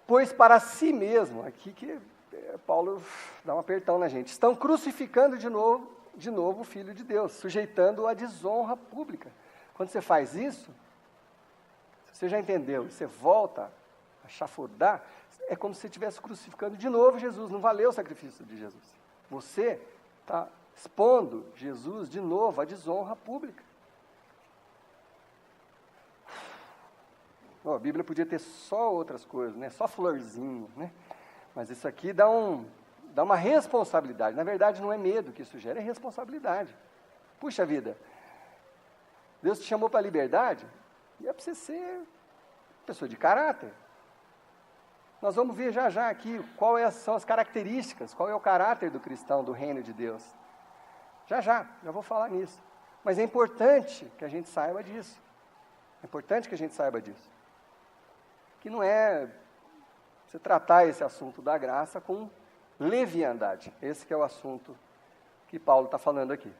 Pois para si mesmo, aqui que Paulo dá um apertão na gente, estão crucificando de novo o Filho de Deus, sujeitando-o à desonra pública. Quando você faz isso, você já entendeu, você volta a chafurdar, é como se você estivesse crucificando de novo Jesus, não valeu o sacrifício de Jesus. Você está expondo Jesus de novo à desonra pública. A Bíblia podia ter só outras coisas, né? Só florzinho, né? Mas isso aqui dá uma responsabilidade. Na verdade, não é medo que isso gera, é responsabilidade. Puxa vida, Deus te chamou para a liberdade e é para você ser pessoa de caráter. Nós vamos ver já aqui são as características, qual é o caráter do cristão, do reino de Deus. Já vou falar nisso. Mas é importante que a gente saiba disso. É importante que a gente saiba disso. Que não é você tratar esse assunto da graça com leviandade. Esse que é o assunto que Paulo está falando aqui.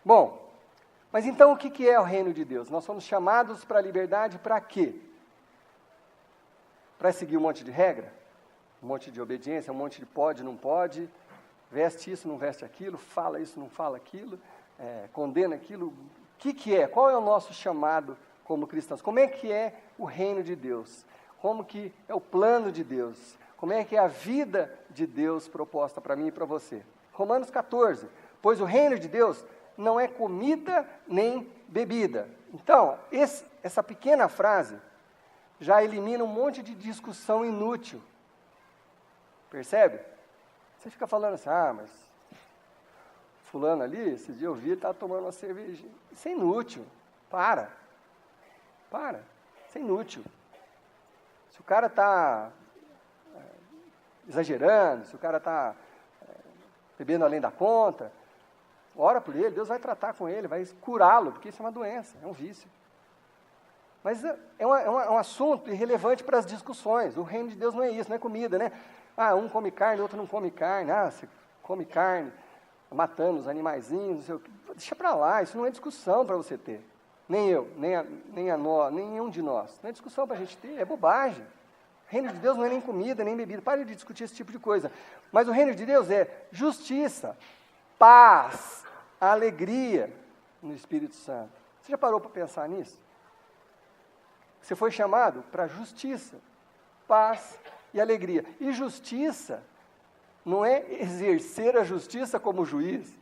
Bom, mas então o que é o reino de Deus? Nós somos chamados para a liberdade para quê? Para seguir um monte de regra? Um monte de obediência, um monte de pode, não pode, veste isso, não veste aquilo, fala isso, não fala aquilo, condena aquilo. O que é? Qual é o nosso chamado como cristãos? Como é que é o reino de Deus? Como que é o plano de Deus? Como é que é a vida de Deus proposta para mim e para você? Romanos 14. Pois o reino de Deus não é comida nem bebida. Então, essa pequena frase já elimina um monte de discussão inútil. Percebe? Você fica falando assim, mas fulano ali, esse dia eu vi, ele estava tomando uma cervejinha. Isso é inútil. Para. Isso é inútil. Se o cara está exagerando, se o cara está bebendo além da conta, ora por ele, Deus vai tratar com ele, vai curá-lo, porque isso é uma doença, é um vício. Mas é um assunto irrelevante para as discussões. O reino de Deus não é isso, não é comida, né? Um come carne, outro não come carne. Você come carne, matando os animaizinhos, não sei o quê. Deixa para lá, isso não é discussão para você ter. Nem eu, nem a nós, nenhum de nós. Não é discussão para a gente ter, é bobagem. O reino de Deus não é nem comida, nem bebida. Pare de discutir esse tipo de coisa. Mas o reino de Deus é justiça, paz, alegria no Espírito Santo. Você já parou para pensar nisso? Você foi chamado para justiça, paz e alegria. E justiça não é exercer a justiça como juiz,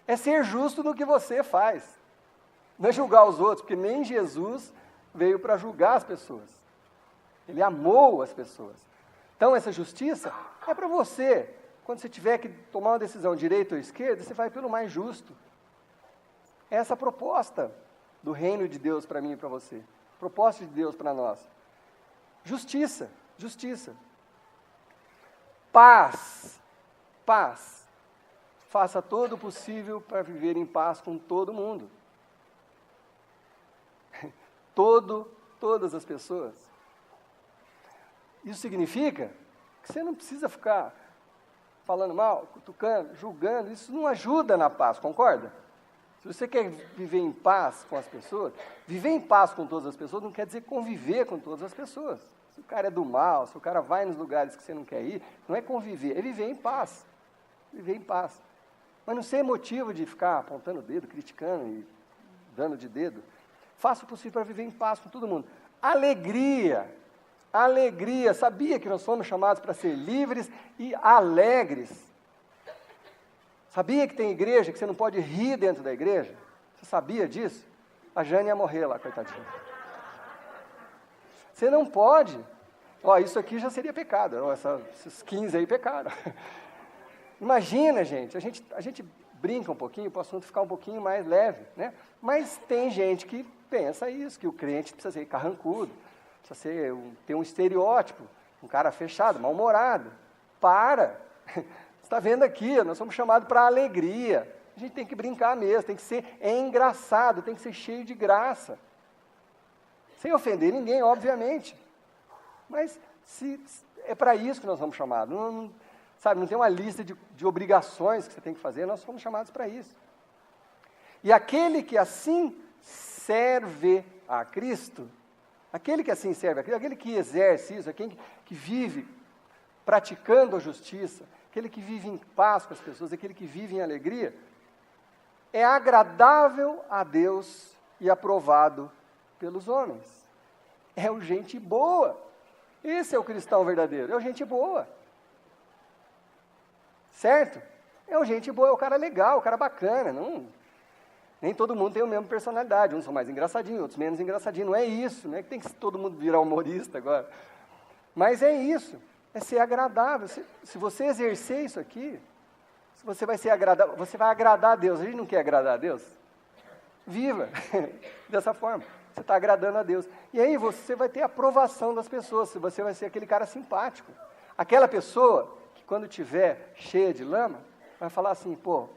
é ser justo no que você faz. Não é julgar os outros, porque nem Jesus veio para julgar as pessoas. Ele amou as pessoas. Então, essa justiça é para você. Quando você tiver que tomar uma decisão, direita ou esquerda, você vai pelo mais justo. Essa é a proposta do reino de Deus para mim e para você. Proposta de Deus para nós. Justiça. Paz. Faça todo o possível para viver em paz com todo mundo. Todas as pessoas. Isso significa que você não precisa ficar falando mal, cutucando, julgando, isso não ajuda na paz, concorda? Se você quer viver em paz com as pessoas, viver em paz com todas as pessoas não quer dizer conviver com todas as pessoas. Se o cara é do mal, se o cara vai nos lugares que você não quer ir, não é conviver, é viver em paz. Viver em paz. Mas não ser motivo de ficar apontando o dedo, criticando e dando de dedo. Faça o possível para viver em paz com todo mundo. Alegria. Alegria. Sabia que nós fomos chamados para ser livres e alegres? Sabia que tem igreja que você não pode rir dentro da igreja? Você sabia disso? A Jane ia morrer lá, coitadinha. Você não pode. Ó, isso aqui já seria pecado. Ó, esses 15 aí pecaram. Imagina, gente, a gente brinca um pouquinho para o assunto ficar um pouquinho mais leve, né? Mas tem gente que pensa isso, que o crente precisa ser carrancudo, precisa ter um estereótipo, um cara fechado, mal-humorado. Para! Você está vendo aqui, nós somos chamados para alegria. A gente tem que brincar mesmo, tem que ser engraçado, tem que ser cheio de graça. Sem ofender ninguém, obviamente. Mas é para isso que nós somos chamados. Sabe, não tem uma lista de obrigações que você tem que fazer, nós somos chamados para isso. E aquele que assim serve a Cristo, aquele que assim serve a Cristo, aquele que exerce isso, aquele que vive praticando a justiça, aquele que vive em paz com as pessoas, aquele que vive em alegria, é agradável a Deus e aprovado pelos homens. É o gente boa. Esse é o cristão verdadeiro, é o gente boa. Certo? É o gente boa, é o cara legal, o cara bacana. Nem todo mundo tem a mesma personalidade. Uns são mais engraçadinhos, outros menos engraçadinhos. Não é isso, não é que tem que todo mundo virar humorista agora. Mas é isso, é ser agradável. Se você exercer isso aqui, se você vai ser agradável, você vai agradar a Deus. A gente não quer agradar a Deus? Viva dessa forma. Você está agradando a Deus. E aí você vai ter a aprovação das pessoas, se você vai ser aquele cara simpático. Aquela pessoa que quando estiver cheia de lama, vai falar assim, pô,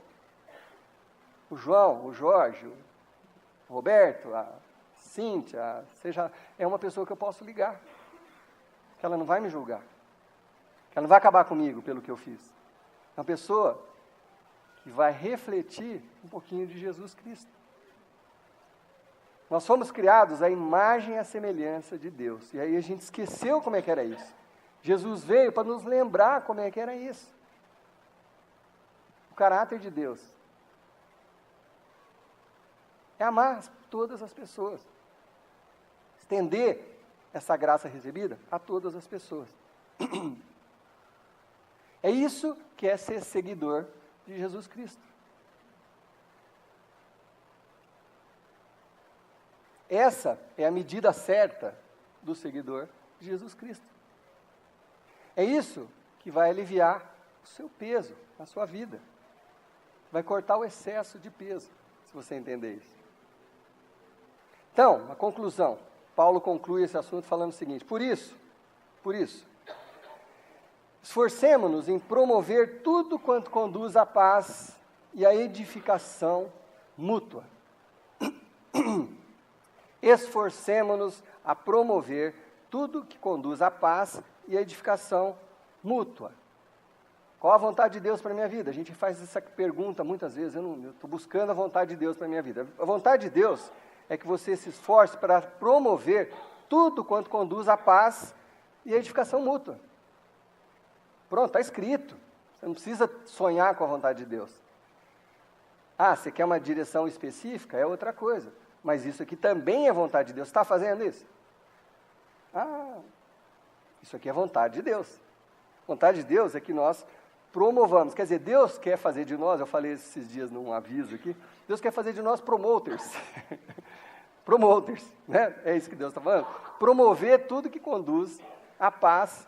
o João, o Jorge, o Roberto, a Cíntia, é uma pessoa que eu posso ligar. Que ela não vai me julgar. Que ela não vai acabar comigo pelo que eu fiz. É uma pessoa que vai refletir um pouquinho de Jesus Cristo. Nós fomos criados à imagem e à semelhança de Deus. E aí a gente esqueceu como é que era isso. Jesus veio para nos lembrar como é que era isso. O caráter de Deus é amar todas as pessoas. Estender essa graça recebida a todas as pessoas. É isso que é ser seguidor de Jesus Cristo. Essa é a medida certa do seguidor de Jesus Cristo. É isso que vai aliviar o seu peso, a sua vida. Vai cortar o excesso de peso, se você entender isso. Então, a conclusão. Paulo conclui esse assunto falando o seguinte: por isso, esforcemo-nos em promover tudo quanto conduz à paz e à edificação mútua. Esforcemo-nos a promover tudo que conduz à paz e à edificação mútua. Qual a vontade de Deus para a minha vida? A gente faz essa pergunta muitas vezes, eu estou buscando a vontade de Deus para a minha vida. A vontade de Deus é que você se esforce para promover tudo quanto conduz à paz e à edificação mútua. Pronto, está escrito. Você não precisa sonhar com a vontade de Deus. Ah, você quer uma direção específica? É outra coisa. Mas isso aqui também é vontade de Deus. Você está fazendo isso? Ah, isso aqui é vontade de Deus. Vontade de Deus é que nós promovamos. Quer dizer, Deus quer fazer de nós, eu falei esses dias num aviso aqui, Deus quer fazer de nós promoters. Promoters, né? É isso que Deus está falando. Promover tudo que conduz à paz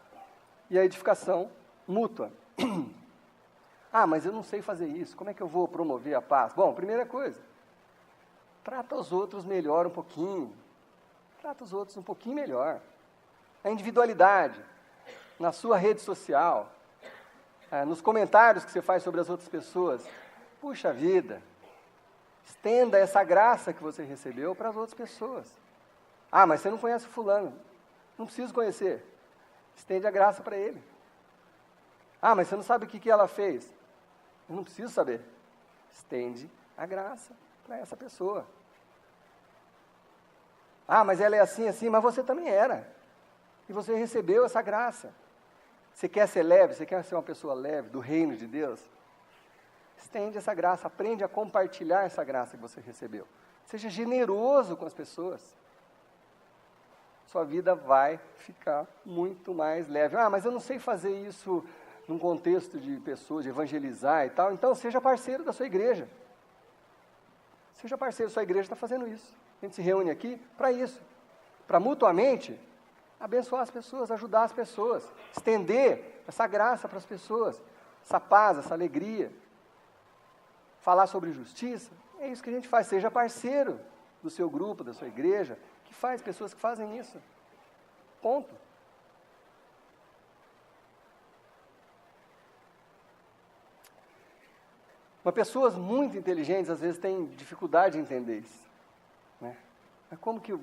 e à edificação mútua. Ah, mas eu não sei fazer isso. Como é que eu vou promover a paz? Bom, primeira coisa, trata os outros melhor um pouquinho. Trata os outros um pouquinho melhor. A individualidade, na sua rede social, nos comentários que você faz sobre as outras pessoas. Puxa vida, estenda essa graça que você recebeu para as outras pessoas. Ah, mas você não conhece o fulano. Não preciso conhecer. Estende a graça para ele. Ah, mas você não sabe o que ela fez. Eu não preciso saber. Estende a graça para essa pessoa. Ah, mas ela é assim, assim, mas você também era. E você recebeu essa graça. Você quer ser leve, você quer ser uma pessoa leve do reino de Deus? Estende essa graça, aprende a compartilhar essa graça que você recebeu. Seja generoso com as pessoas. Sua vida vai ficar muito mais leve. Ah, mas eu não sei fazer isso num contexto de pessoas, de evangelizar e tal. Então, seja parceiro da sua igreja. Seja parceiro, sua igreja está fazendo isso. A gente se reúne aqui para isso. Para mutuamente abençoar as pessoas, ajudar as pessoas. Estender essa graça para as pessoas. Essa paz, essa alegria. Falar sobre justiça. É isso que a gente faz. Seja parceiro do seu grupo, da sua igreja, que faz pessoas que fazem isso. Ponto. Mas pessoas muito inteligentes, às vezes, têm dificuldade em entender isso. Né? Mas como que...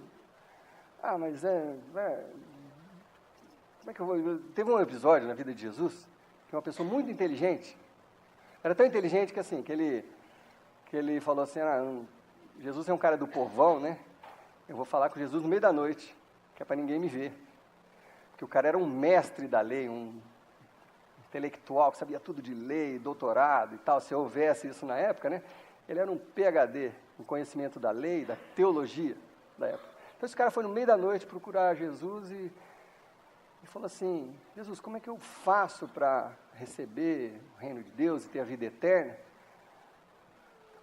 mas como é que eu vou... Teve um episódio na vida de Jesus, que uma pessoa muito inteligente, era tão inteligente que assim, que ele falou assim, Jesus é um cara do povão, né? Eu vou falar com Jesus no meio da noite, que é para ninguém me ver. Porque o cara era um mestre da lei, um intelectual que sabia tudo de lei, doutorado e tal, se houvesse isso na época, né? Ele era um PhD em conhecimento da lei, da teologia da época. Então esse cara foi no meio da noite procurar Jesus e falou assim, Jesus, como é que eu faço para receber o reino de Deus e ter a vida eterna?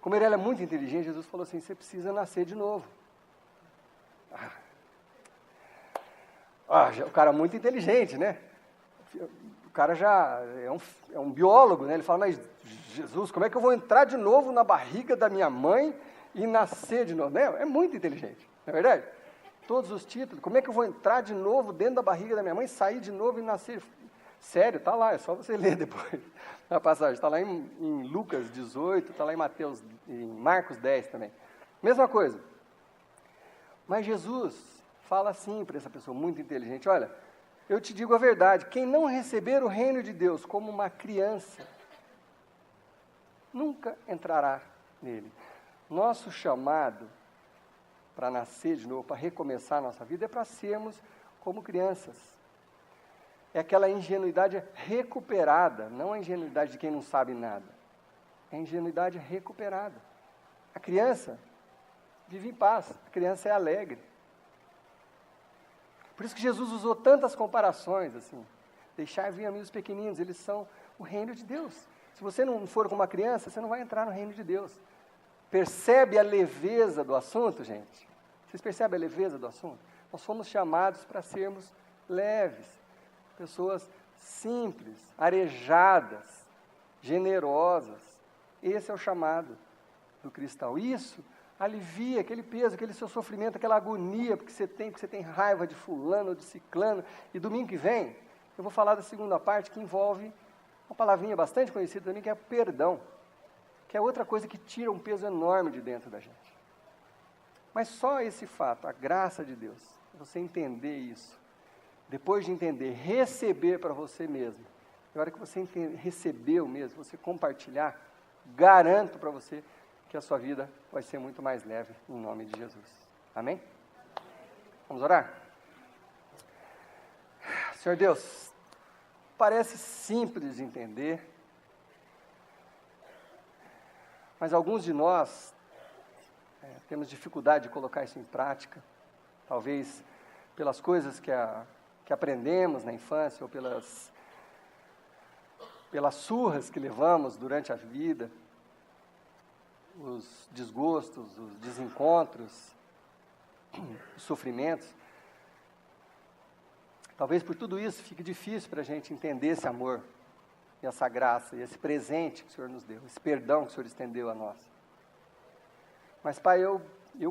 Como ele era muito inteligente, Jesus falou assim, você precisa nascer de novo. O cara é muito inteligente, né? O cara já é um biólogo, né? Ele fala, mas Jesus, como é que eu vou entrar de novo na barriga da minha mãe e nascer de novo? É muito inteligente, não é verdade? Todos os títulos, como é que eu vou entrar de novo dentro da barriga da minha mãe, sair de novo e nascer? Sério, está lá, é só você ler depois na passagem. Está lá em Lucas 18, está lá em Marcos 10 também. Mesma coisa. Mas Jesus fala assim para essa pessoa muito inteligente, olha, eu te digo a verdade, quem não receber o reino de Deus como uma criança, nunca entrará nele. Nosso chamado para nascer de novo, para recomeçar a nossa vida, é para sermos como crianças. É aquela ingenuidade recuperada, não a ingenuidade de quem não sabe nada. É a ingenuidade recuperada. A criança vive em paz, a criança é alegre. Por isso que Jesus usou tantas comparações, assim. Deixar vir a mim os pequeninos, eles são o reino de Deus. Se você não for como uma criança, você não vai entrar no reino de Deus. Percebe a leveza do assunto, gente? Vocês percebem a leveza do assunto? Nós fomos chamados para sermos leves, pessoas simples, arejadas, generosas. Esse é o chamado do cristão. Isso alivia aquele peso, aquele seu sofrimento, aquela agonia porque você tem raiva de fulano ou de ciclano. E domingo que vem, eu vou falar da segunda parte que envolve uma palavrinha bastante conhecida também, que é perdão, que é outra coisa que tira um peso enorme de dentro da gente. Mas só esse fato, a graça de Deus, você entender isso, depois de entender, receber para você mesmo, na hora que você recebeu mesmo, você compartilhar, garanto para você que a sua vida vai ser muito mais leve, em nome de Jesus. Amém? Vamos orar? Senhor Deus, parece simples de entender, mas alguns de nós temos dificuldade de colocar isso em prática, talvez pelas coisas que aprendemos na infância ou pelas surras que levamos durante a vida, os desgostos, os desencontros, os sofrimentos. Talvez por tudo isso fique difícil para a gente entender esse amor e essa graça e esse presente que o Senhor nos deu, esse perdão que o Senhor estendeu a nós. Mas, Pai, eu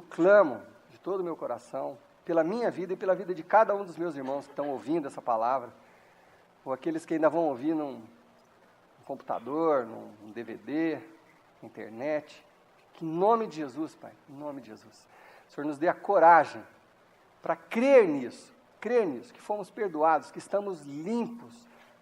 clamo de todo o meu coração, pela minha vida e pela vida de cada um dos meus irmãos que estão ouvindo essa palavra, ou aqueles que ainda vão ouvir num computador, num DVD, na internet, que em nome de Jesus, Pai, em nome de Jesus, o Senhor nos dê a coragem para crer nisso, que fomos perdoados, que estamos limpos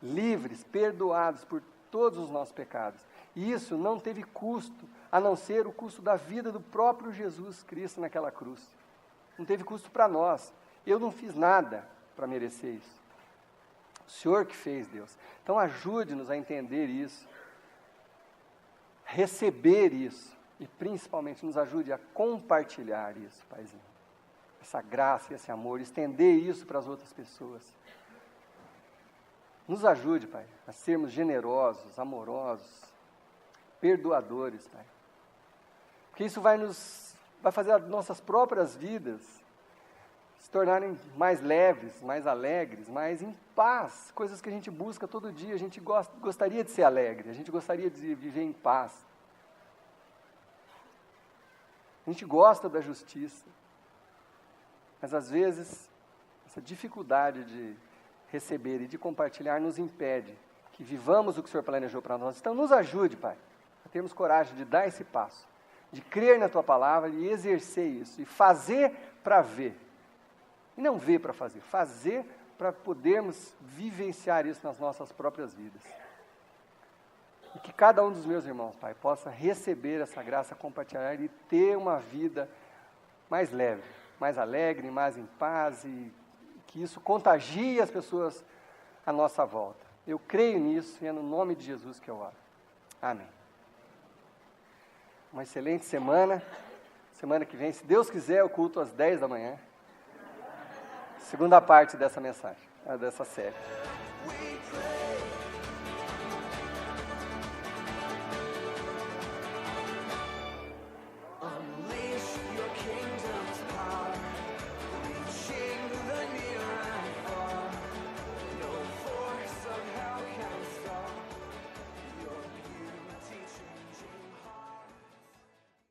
livres, perdoados por todos os nossos pecados. E isso não teve custo, a não ser o custo da vida do próprio Jesus Cristo naquela cruz. Não teve custo para nós. Eu não fiz nada para merecer isso. O Senhor que fez, Deus. Então ajude-nos a entender isso, receber isso e principalmente nos ajude a compartilhar isso, Paizinho. Essa graça e esse amor, estender isso para as outras pessoas. Nos ajude, Pai, a sermos generosos, amorosos, perdoadores, Pai. Porque isso vai fazer as nossas próprias vidas se tornarem mais leves, mais alegres, mais em paz. Coisas que a gente busca todo dia. A gente gostaria de ser alegre, a gente gostaria de viver em paz. A gente gosta da justiça. Mas às vezes, essa dificuldade de receber e de compartilhar nos impede que vivamos o que o Senhor planejou para nós. Então nos ajude, Pai, a termos coragem de dar esse passo, de crer na Tua palavra e exercer isso, e fazer para ver. E não ver para fazer, fazer para podermos vivenciar isso nas nossas próprias vidas. E que cada um dos meus irmãos, Pai, possa receber essa graça, compartilhar e ter uma vida mais leve, mais alegre, mais em paz, e que isso contagie as pessoas à nossa volta. Eu creio nisso e é no nome de Jesus que eu oro. Amém. Uma excelente semana. Semana que vem, se Deus quiser, o culto às 10 da manhã. Segunda parte dessa mensagem, dessa série.